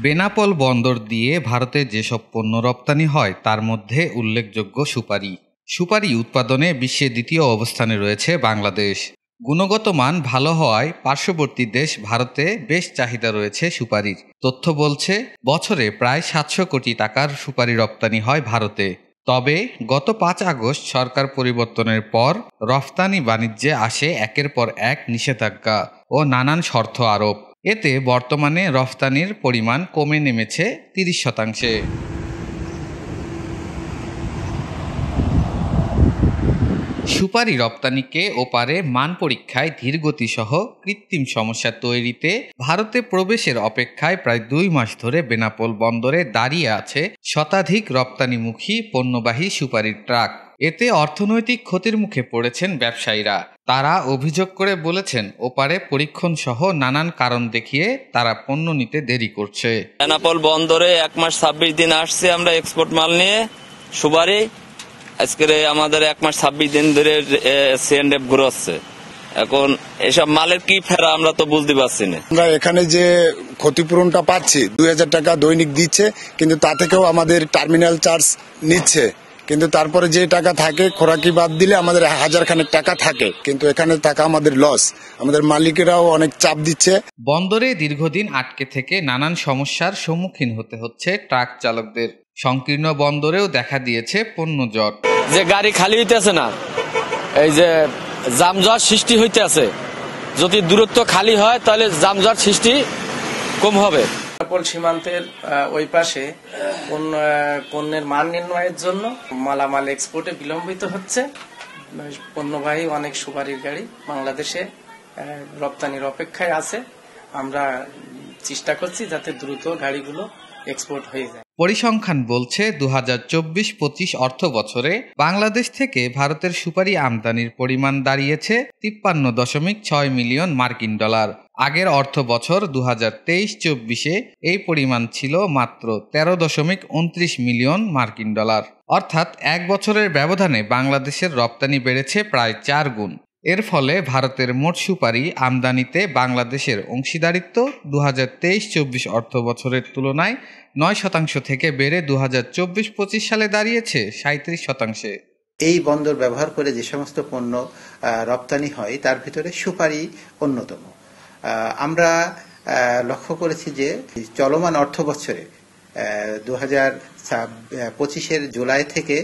বেনাপোল বন্দর দিয়ে ভারতে যেসব পণ্য রপ্তানি হয় তার মধ্যে উল্লেখযোগ্য সুপারি। সুপারি উৎপাদনে বিশ্বে দ্বিতীয় অবস্থানে রয়েছে বাংলাদেশ। গুণগত মান ভালো হওয়ায় পার্শ্ববর্তী দেশ ভারতে বেশ চাহিদা রয়েছে সুপারির। তথ্য বলছে বছরে প্রায় 700 কোটি টাকার সুপারি রপ্তানি হয় ভারতে। তবে গত 5 আগস্ট সরকার পরিবর্তনের পর রফতানি বাণিজ্যে আসে একের পর এক নিষেধাজ্ঞা ও নানান শর্ত আরোপ। এতে বর্তমানে রফতানির পরিমাণ কমে নেমেছে 30%। সুপারি রপ্তানিকে ওপারে মান পরীক্ষায় ধীরগতিসহ কৃত্রিম সমস্যা তৈরিতে ভারতে প্রবেশের অপেক্ষায় প্রায় 2 মাস ধরে বেনাপোল বন্দরে দাঁড়িয়ে আছে শতাধিক রপ্তানিমুখী পণ্যবাহী সুপারির ট্রাক। এতে অর্থনৈতিক ক্ষতির মুখে পড়েছেন ব্যবসায়ীরা। তারা অভিযোগ করে বলেছেন, ওপারে পরীক্ষণ সহ নানান কারণ দেখিয়ে তারা পণ্য নিতে দেরি করছে। বেনাপোল বন্দরে 1 মাস 26 দিন আসছে আমরা এক্সপোর্ট মাল নিয়ে সুপারি। আজকে আমাদের 1 মাস 26 দিন ধরে সিএনএফ ঘুরছে। এখন এসব মালের কি ফেরা আমরা তো বুঝতে পারছি না। আমরা এখানে যে ক্ষতিপূরণটা পাচ্ছি 2000 টাকা দৈনিক দিচ্ছে, কিন্তু তা থেকেও আমাদের টার্মিনাল চার্জ নিচ্ছে। কিন্তু তারপরে যে টাকা থাকে খোরাকি বাদ দিলে আমাদের 1000 খানেক টাকা থাকে, কিন্তু এখানে টাকা আমাদের লস। আমাদের মালিকেরাও অনেক চাপ দিচ্ছে। বন্দরে দীর্ঘদিন আটকে থেকে নানান সমস্যার সম্মুখীন হতে হচ্ছে ট্রাক চালকদের। সংকীর্ণ বন্দরেও দেখা দিয়েছে পণ্য জট। যে গাড়ি খালি হইতেছে না, এই যে জামজট সৃষ্টি হইতে আছে। যদি দূরত্ব খালি হয় তাহলে জামজট সৃষ্টি কম হবে। বেনাপোল সীমান্তের ওই পাশে পণ্যের মান নির্ণয়ের জন্য মালামাল এক্সপোর্টে বিলম্বিত হচ্ছে। পণ্যবাহী অনেক সুপারির গাড়ি বাংলাদেশে রপ্তানির অপেক্ষায় আছে। আমরা চেষ্টা করছি যাতে দ্রুত গাড়িগুলো এক্সপোর্ট হয়ে যায়। পরিসংখ্যান বলছে 2024-25 অর্থ বছরে বাংলাদেশ থেকে ভারতের সুপারি আমদানির পরিমাণ দাঁড়িয়েছে 53.6 মিলিয়ন মার্কিন ডলার। আগের অর্থ বছর 2023-24-এ এই পরিমাণ ছিল মাত্র 13.29 মিলিয়ন মার্কিন ডলার। অর্থাৎ 1 বছরের ব্যবধানে বাংলাদেশের রপ্তানি বেড়েছে প্রায় 4 গুণ। এর ফলে ভারতের মোট সুপারি আমদানিতে বাংলাদেশের অংশীদারিত্ব 2023-24 অর্থ বছরের তুলনায় 9% থেকে বেড়ে 2024-25 সালে দাঁড়িয়েছে 37%। এই বন্দর ব্যবহার করে যে সমস্ত পণ্য রপ্তানি হয় তার ভিতরে সুপারি অন্যতম। আমরা লক্ষ্য করেছি যে চলমান অর্থ বছরে 2025-এর জুলাই থেকে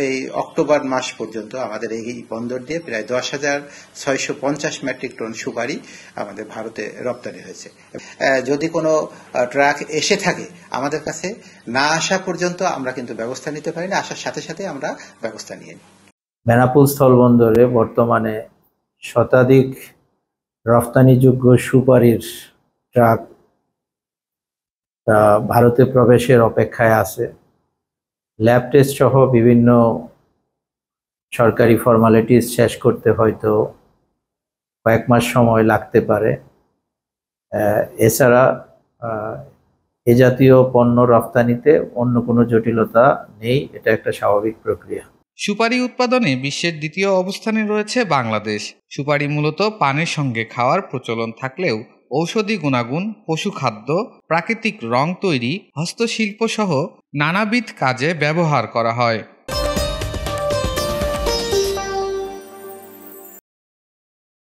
এই অক্টোবর মাস পর্যন্ত আমাদের এই বন্দর দিয়ে প্রায় 10,650 মেট্রিক টন সুপারি আমাদের ভারতে রপ্তানি হয়েছে। যদি কোনো ট্রাক এসে থাকে আমাদের কাছে না আসা পর্যন্ত আমরা কিন্তু ব্যবস্থা নিতে পারি না, আসার সাথে সাথে আমরা ব্যবস্থা নিয়ে নিই। বেনাপোল স্থলবন্দরে বর্তমানে শতাধিক রফতানিযোগ্য সুপারির ট্রাক ভারতে প্রবেশের অপেক্ষায় আছে। ল্যাব টেস্ট সহ বিভিন্ন সরকারি ফর্মালিটিস শেষ করতে হয়তো কয়েক মাস সময় লাগতে পারে। এছাড়া এ জাতীয় পণ্য রপ্তানিতে অন্য কোনো জটিলতা নেই, এটা একটা স্বাভাবিক প্রক্রিয়া। সুপারি উৎপাদনে বিশ্বের দ্বিতীয় অবস্থানে রয়েছে বাংলাদেশ। সুপারি মূলত পানের সঙ্গে খাওয়ার প্রচলন থাকলেও ঔষধি গুণাগুণ, পশুখাদ্য, প্রাকৃতিক রং তৈরি, হস্তশিল্প সহ নানাবিধ কাজে ব্যবহার করা হয়।